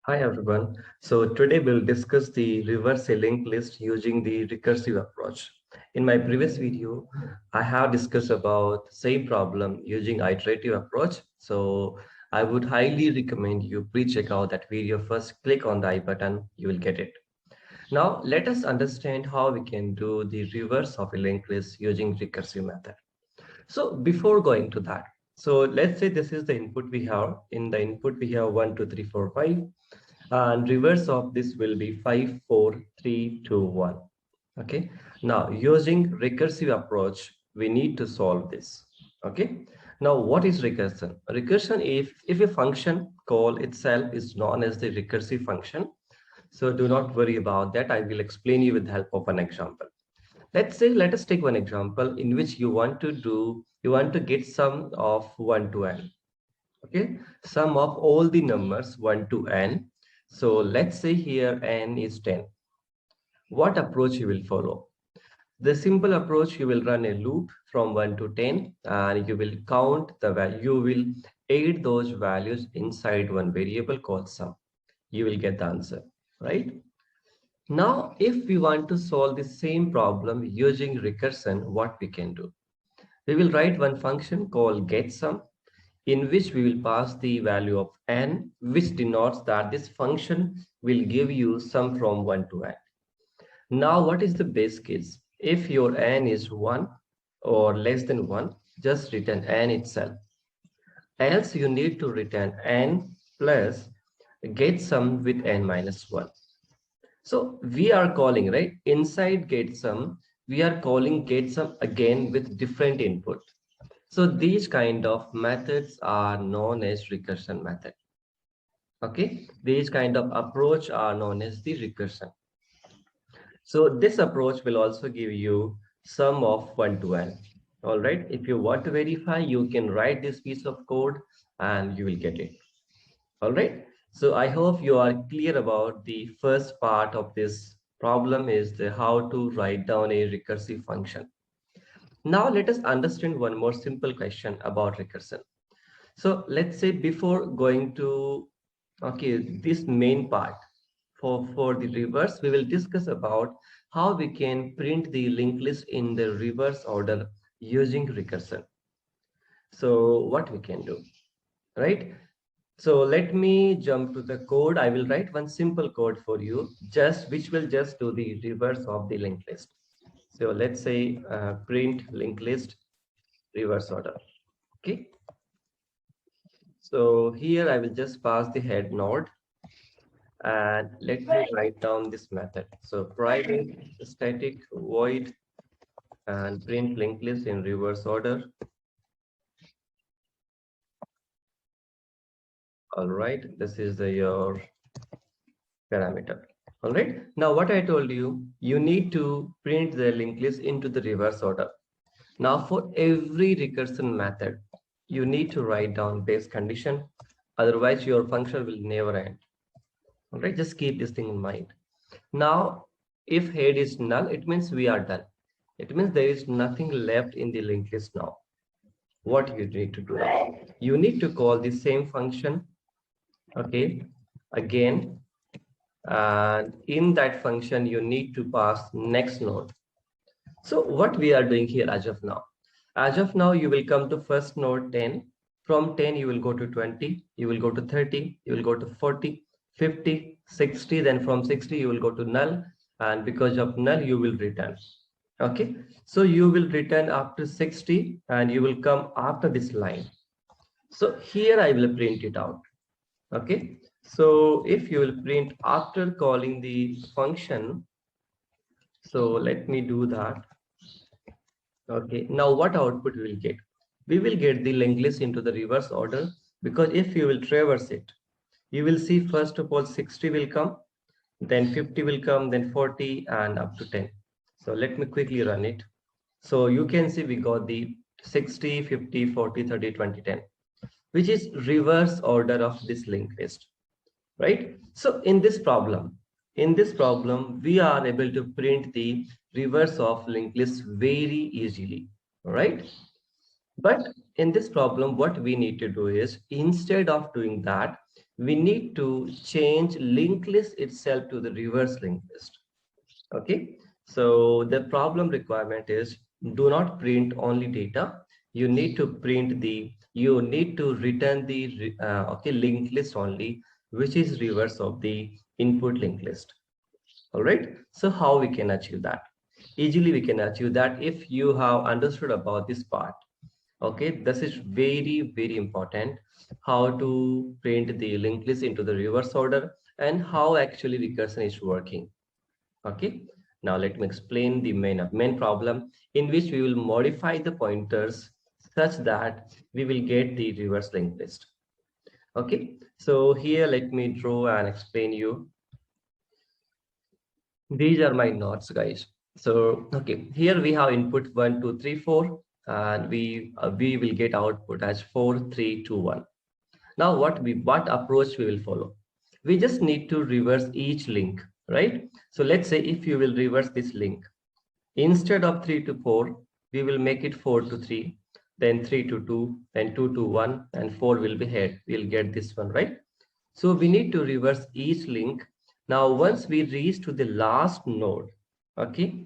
Hi everyone. So today we'll discuss the reverse linked list using the recursive approach. In my previous video, I have discussed about the same problem using iterative approach. So I would highly recommend you please check out that video first, click on the I button, you will get it. Now let us understand how we can do the reverse of a linked list using recursive method. So before going to that, so let's say this is the input we have. In the input we have 1, 2, 3, 4, 5. And reverse of this will be 5, 4, 3, 2, 1. Okay, now using recursive approach we need to solve this. Okay, now what is recursion? Recursion, if a function call itself is known as the recursive function, so do not worry about that. I will explain you with the help of an example. Let us take one example in which you want to get sum of 1 to n. Okay, sum of all the numbers 1 to n. So let's say here n is 10. What approach you will follow? The simple approach, you will run a loop from 1 to 10 and you will count the value. You will add those values inside one variable called sum. You will get the answer, right? Now, if we want to solve the same problem using recursion, what we can do? We will write one function called getSum in which we will pass the value of n, which denotes that this function will give you sum from 1 to n. Now, what is the base case? If your n is 1 or less than 1, just return n itself. Else, you need to return n plus getSum with n minus 1. So we are calling, right? Inside getSum, we are calling getSum again with different input. So these kind of methods are known as recursion method. Okay, these kind of approach are known as the recursion. So this approach will also give you sum of 1 to n. All right, if you want to verify, you can write this piece of code and you will get it. All right, so I hope you are clear about the first part of this problem is the how to write down a recursive function. Now let us understand one more simple question about recursion. So let's say before going to, okay, this main part for the reverse, we will discuss about how we can print the linked list in the reverse order using recursion. So what we can do, right? So let me jump to the code. I will write one simple code for you, which will just do the reverse of the linked list. So let's say print linked list reverse order. Okay. So here I will just pass the head node and let me write down this method. So private static void and print linked list in reverse order. All right, this is your parameter. All right, now what I told you, you need to print the linked list into the reverse order. Now for every recursion method, you need to write down base condition. Otherwise your function will never end. All right, just keep this thing in mind. Now, if head is null, it means we are done. It means there is nothing left in the linked list now. What you need to do now? You need to call the same function, okay, again. And in that function, you need to pass next node. So what we are doing here as of now? As of now, you will come to first node 10. From 10, you will go to 20, you will go to 30, you will go to 40, 50, 60. Then from 60, you will go to null. And because of null, you will return. Okay. So you will return up to 60 and you will come after this line. So here I will print it out. Okay. So if you will print after calling the function, so let me do that. Okay, now what output we will get? We will get the linked list into the reverse order because if you will traverse it, you will see first of all 60 will come, then 50 will come, then 40 and up to 10. So let me quickly run it. So you can see we got the 60, 50, 40, 30, 20, 10, which is reverse order of this linked list, right? So in this problem, we are able to print the reverse of linked list very easily, right? But in this problem, what we need to do is instead of doing that, we need to change linked list itself to the reverse linked list. Okay, so the problem requirement is do not print only data. You need to you need to return the okay linked list only, which is reverse of the input linked list. All right, so how we can achieve that? Easily we can achieve that if you have understood about this part. Okay, this is very important, how to print the linked list into the reverse order and how actually recursion is working. Okay, now let me explain the main problem in which we will modify the pointers such that we will get the reverse linked list. Okay, so here let me draw and explain you. These are my nodes, guys. So okay, here we have input 1 2 3 4, and we will get output as 4 3 2 1. Now what approach we will follow? We just need to reverse each link, right? So let's say if you will reverse this link, instead of 3 to 4, we will make it 4 to 3, then 3 to 2, then 2 to 1, and 4 will be head. We'll get this one, right? So we need to reverse each link. Now, once we reach to the last node, okay,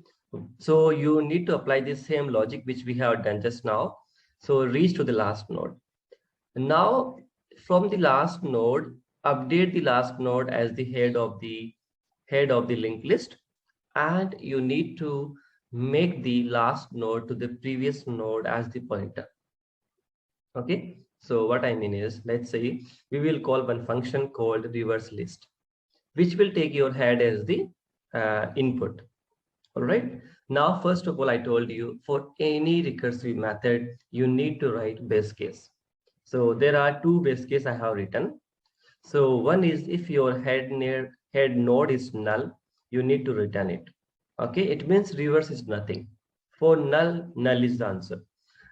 so you need to apply the same logic which we have done just now. So reach to the last node. Now, from the last node, update the last node as the head of the linked list, and you need to make the last node to the previous node as the pointer. Okay, so what I mean is, let's say we will call one function called reverse list, which will take your head as the input. All right, now first of all I told you for any recursive method you need to write base case. So there are two base case I have written. So one is if your head node is null, you need to return it. Okay, it means reverse is nothing. For null is the answer.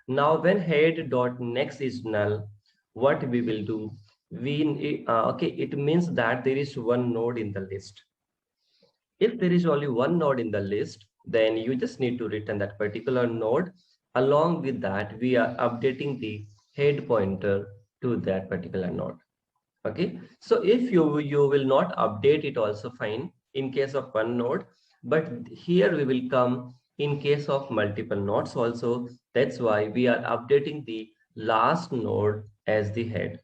Now when head dot next is null, what we will do? Okay, it means that there is one node in the list. If there is only one node in the list, then you just need to return that particular node. Along with that, we are updating the head pointer to that particular node. Okay, so if you will not update it also fine in case of one node, but here we will come in case of multiple nodes also. That's why we are updating the last node as the head.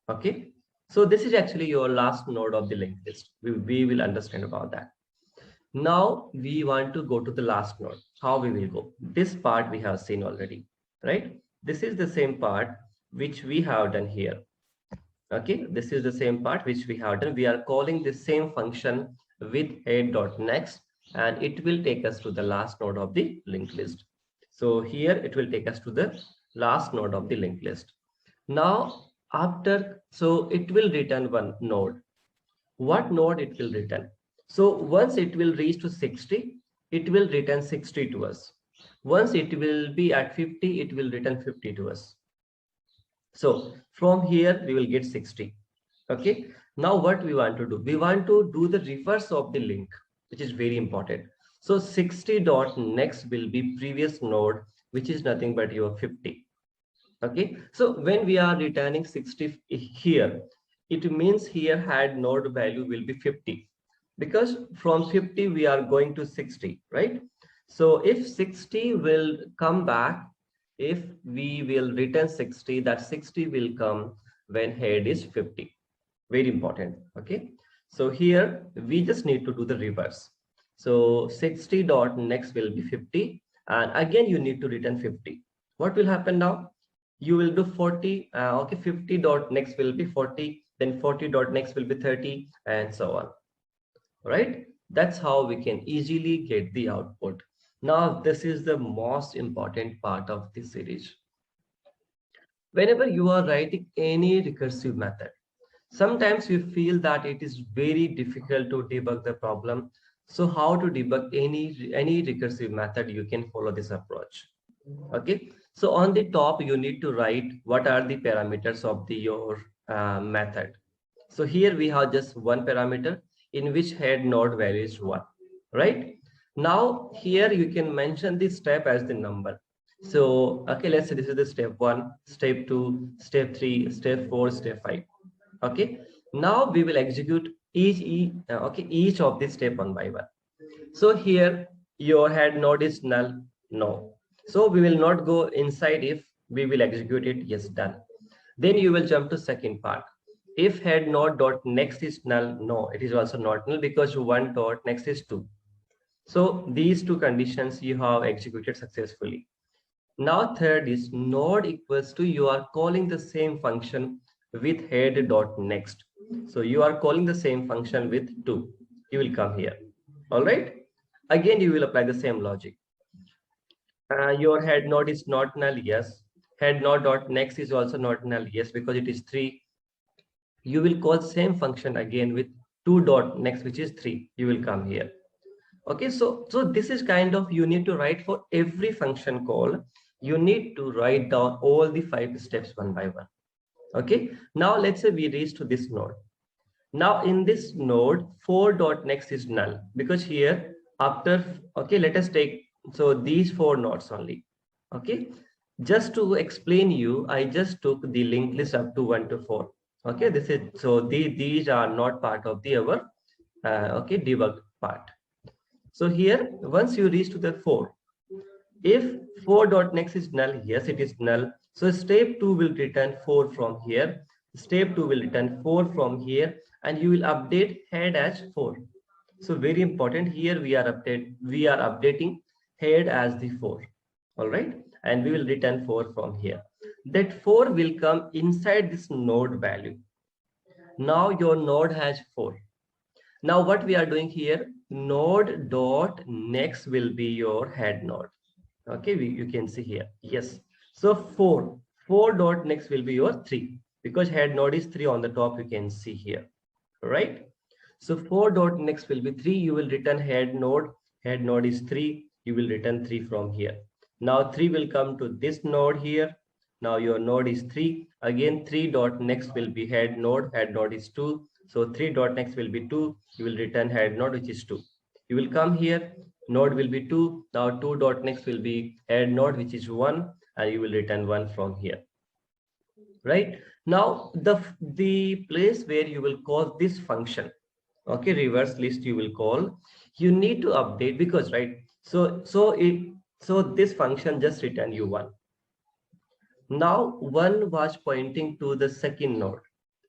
Okay, so this is actually your last node of the linked list. We will understand about that. Now we want to go to the last node. How we will go? This part we have seen already, right? This is the same part which we have done here. Okay, this is the same part which we have done. We are calling the same function with head.next, and it will take us to the last node of the linked list. So here it will take us to the last node of the linked list. Now so it will return one node. What node it will return? So once it will reach to 60, it will return 60 to us. Once it will be at 50, it will return 50 to us. So from here we will get 60. Okay, now what we want to do? We want to do the reverse of the link, which is very important. So 60 dot next will be previous node, which is nothing but your 50. Okay, so when we are returning 60 here, it means here head node value will be 50, because from 50 we are going to 60, right? So if 60 will come back, if we will return 60, that 60 will come when head is 50. Very important. Okay, so here we just need to do the reverse. So 60 dot next will be 50, and again you need to return 50. What will happen now? You will do 40. Okay, 50 dot next will be 40, then 40 dot next will be 30, and so on. Right, that's how we can easily get the output. Now this is the most important part of this series. Whenever you are writing any recursive method, sometimes you feel that it is very difficult to debug the problem. So how to debug any recursive method? You can follow this approach. Okay, so on the top you need to write what are the parameters of your method. So here we have just one parameter in which head node value is 1, right? Now here you can mention the step as the number. So okay, let's say this is the step 1, step 2, step 3, step 4, step 5. Okay, Now we will execute each of this step one by one. So here your head node is null, no. So we will not go inside if we will execute it, yes, done. Then you will jump to second part. If head node dot next is null, no, it is also not null because one dot next is two. So these two conditions you have executed successfully. Now third is node equals to, you are calling the same function with head dot next. So you are calling the same function with two. You will come here. All right. Again, you will apply the same logic. Your head node is not null, yes. Head node dot next is also not null, yes, because it is three. You will call same function again with two dot next, which is three. You will come here. Okay, so this is kind of, you need to write for every function call. You need to write down all the 5 steps one by one. Okay, now let's say we reach to this node. Now in this node, 4 dot next is null because here after, okay, let us take, so these 4 nodes only. Okay, just to explain you, I just took the linked list up to 1 to 4. Okay, this is, so these are not part of the our okay, debug part. So here, once you reach to the 4, if 4 dot next is null, yes, it is null. So step 2 will return 4 from here. Step 2 will return 4 from here, and you will update head as 4. So very important here, we are updating head as the 4. All right, and we will return 4 from here. That 4 will come inside this node value. Now your node has 4. Now what we are doing here, node dot next will be your head node. Okay, you can see here, yes. So 4 dot next will be your 3 because head node is 3 on the top, you can see here, right? So 4 dot next will be 3, you will return head node is 3, you will return 3 from here. Now 3 will come to this node here. Now your node is 3, again 3 dot next will be head node is 2. So 3 dot next will be 2, you will return head node, which is 2. You will come here, node will be 2, now 2 dot next will be head node, which is 1, and you will return 1 from here. Right, now the place where you will call this function, okay, reverse list you will call, you need to update because, right, so this function just return you 1. Now 1 was pointing to the second node,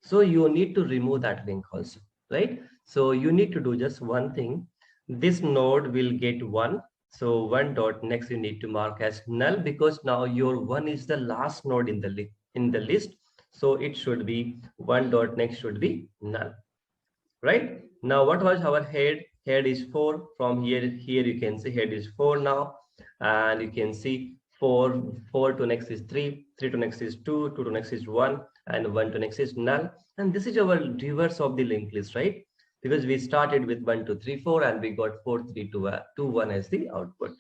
so you need to remove that link also, right? So you need to do just one thing. This node will get 1, so 1 dot next you need to mark as null because now your 1 is the last node in the list, so it should be 1 dot next should be null. Right, now what was our head is 4. From here you can see head is 4 now, and you can see 4 to next is 3, 3 to next is 2, 2 to next is 1, and 1 to next is null. And this is our reverse of the linked list, right? Because we started with 1 2 3 4 and we got 4 3 2 1 as the output,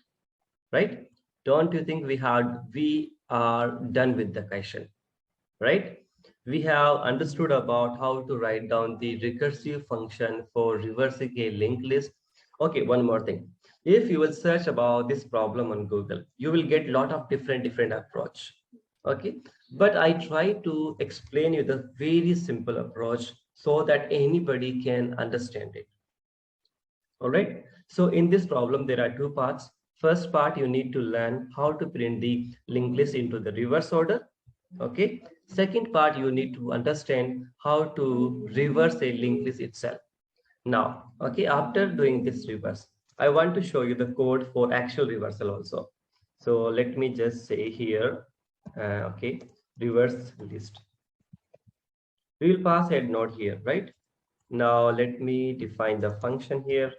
right? Don't you think we are done with the question, right? We have understood about how to write down the recursive function for reversing a linked list. Okay, one more thing. If you will search about this problem on Google, you will get a lot of different approach. Okay, but I try to explain you the very simple approach so that anybody can understand it. All right. So in this problem, there are two parts. First part, you need to learn how to print the linked list into the reverse order. Okay. Second part, you need to understand how to reverse a linked list itself. Now, okay, after doing this reverse, I want to show you the code for actual reversal also. So let me just say here, okay, reverse list. We will pass head node here, right? Now let me define the function here.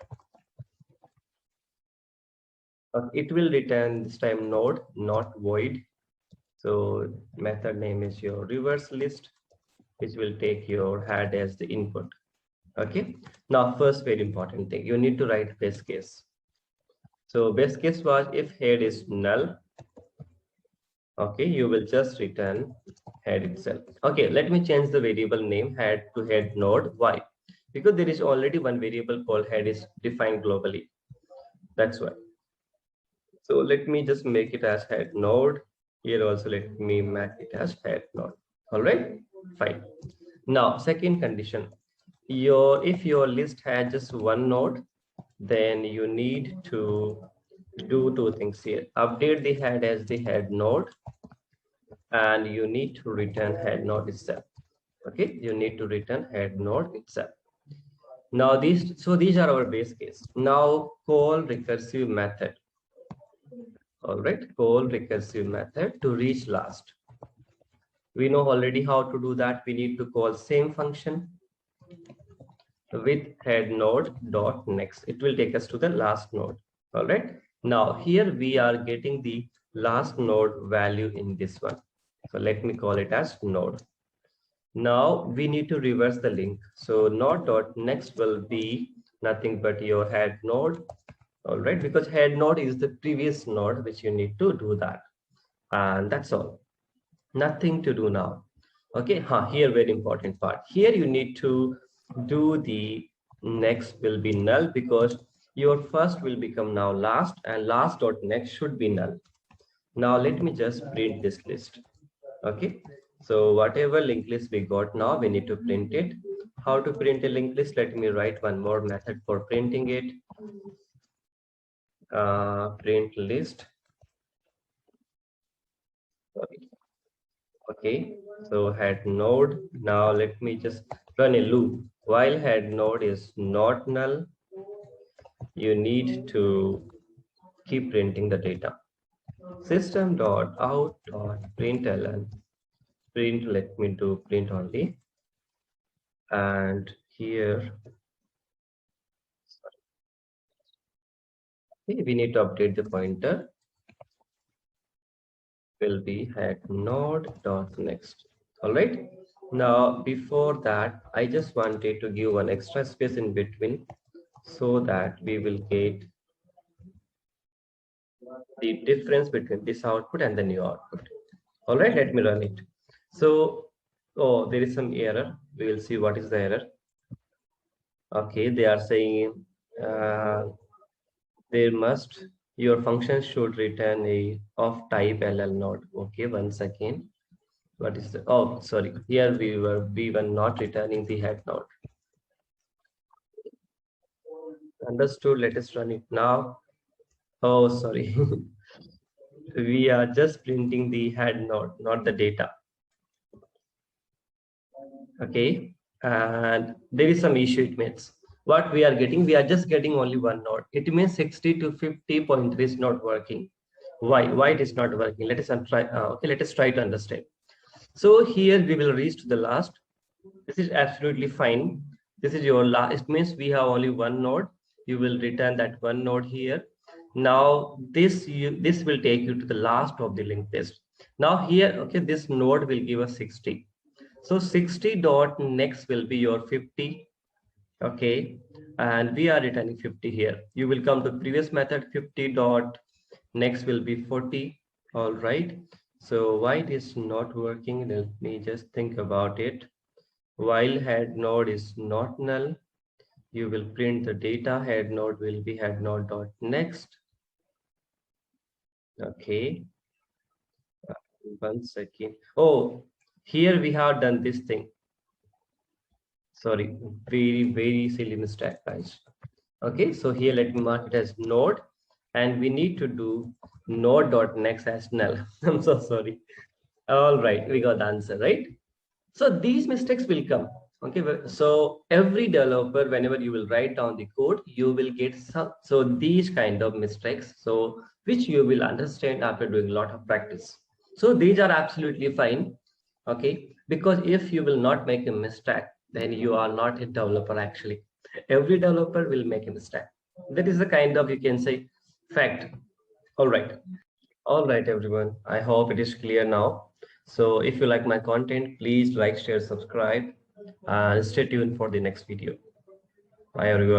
It will return this time node, not void. So method name is your reverse list, which will take your head as the input. Okay. Now, first very important thing, you need to write base case. So base case was if head is null, okay, you will just return head itself. Okay, let me change the variable name head to head node. Why? Because there is already one variable called head is defined globally. That's why. So let me just make it as head node. Here also let me make it as head node. All right, fine. Now, second condition, if your list has just one node, then you need to do two things here. Update the head as the head node, and you need to return head node itself. Okay, you need to return head node itself. Now these are our base case. Now call recursive method. All right, call recursive method to reach last. We know already how to do that. We need to call same function with head node dot next. It will take us to the last node. All right. Now here we are getting the last node value in this one. So let me call it as node. Now we need to reverse the link. So node dot next will be nothing but your head node. All right, because head node is the previous node, which you need to do that. And that's all. Nothing to do now. Okay, here very important part. Here you need to do the next will be null, because your first will become now last, and last dot next should be null. Now let me just print this list. Okay, so whatever linked list we got, now we need to print it. How to print a linked list? Let me write one more method for printing it. Print list. Okay, so head node. Now let me just run a loop. While head node is not null, you need to keep printing the data. System.out.println. Print, let me do print only. And here, okay, we need to update the pointer. Will be head node dot next. All right. Now, before that, I just wanted to give one extra space in between so that we will get the difference between this output and the new output. All right, let me run it. So, oh, there is some error. We will see what is the error. Okay, they are saying your function should return a of type LL node. Okay, one second. What is the, oh, sorry. Here we were not returning the head node. Understood. Let us run it now. Oh, sorry. We are just printing the head node, not the data. Okay, and there is some issue. It means what we are getting, we are just getting only one node. It means 60 to 50 pointer is not working. Why it is not working? Let us try. Okay, let us try to understand. So here we will reach to the last. This is absolutely fine. This is your last. It means we have only one node. You will return that one node here. Now this will take you to the last of the linked list. Now here, okay, this node will give us 60. So 60 dot next will be your 50. Okay, and we are returning 50 here. You will come to previous method. 50 dot next will be 40. All right. So why it is not working? Let me just think about it. While head node is not null, you will print the data. Head node will be head node dot next. Okay, one second. Oh, here we have done this thing. Sorry, very silly mistake, guys. Okay, so here let me mark it as node, and we need to do node dot next as null. I'm so sorry. All right, we got the answer, right? So these mistakes will come. Okay, so every developer, whenever you will write down the code, you will get some. So these kind of mistakes, so which you will understand after doing a lot of practice. So these are absolutely fine. Okay, because if you will not make a mistake, then you are not a developer actually. Every developer will make a mistake. That is the kind of, you can say, fact. All right. All right, everyone. I hope it is clear now. So if you like my content, please like, share, subscribe, and stay tuned for the next video. Bye, everyone.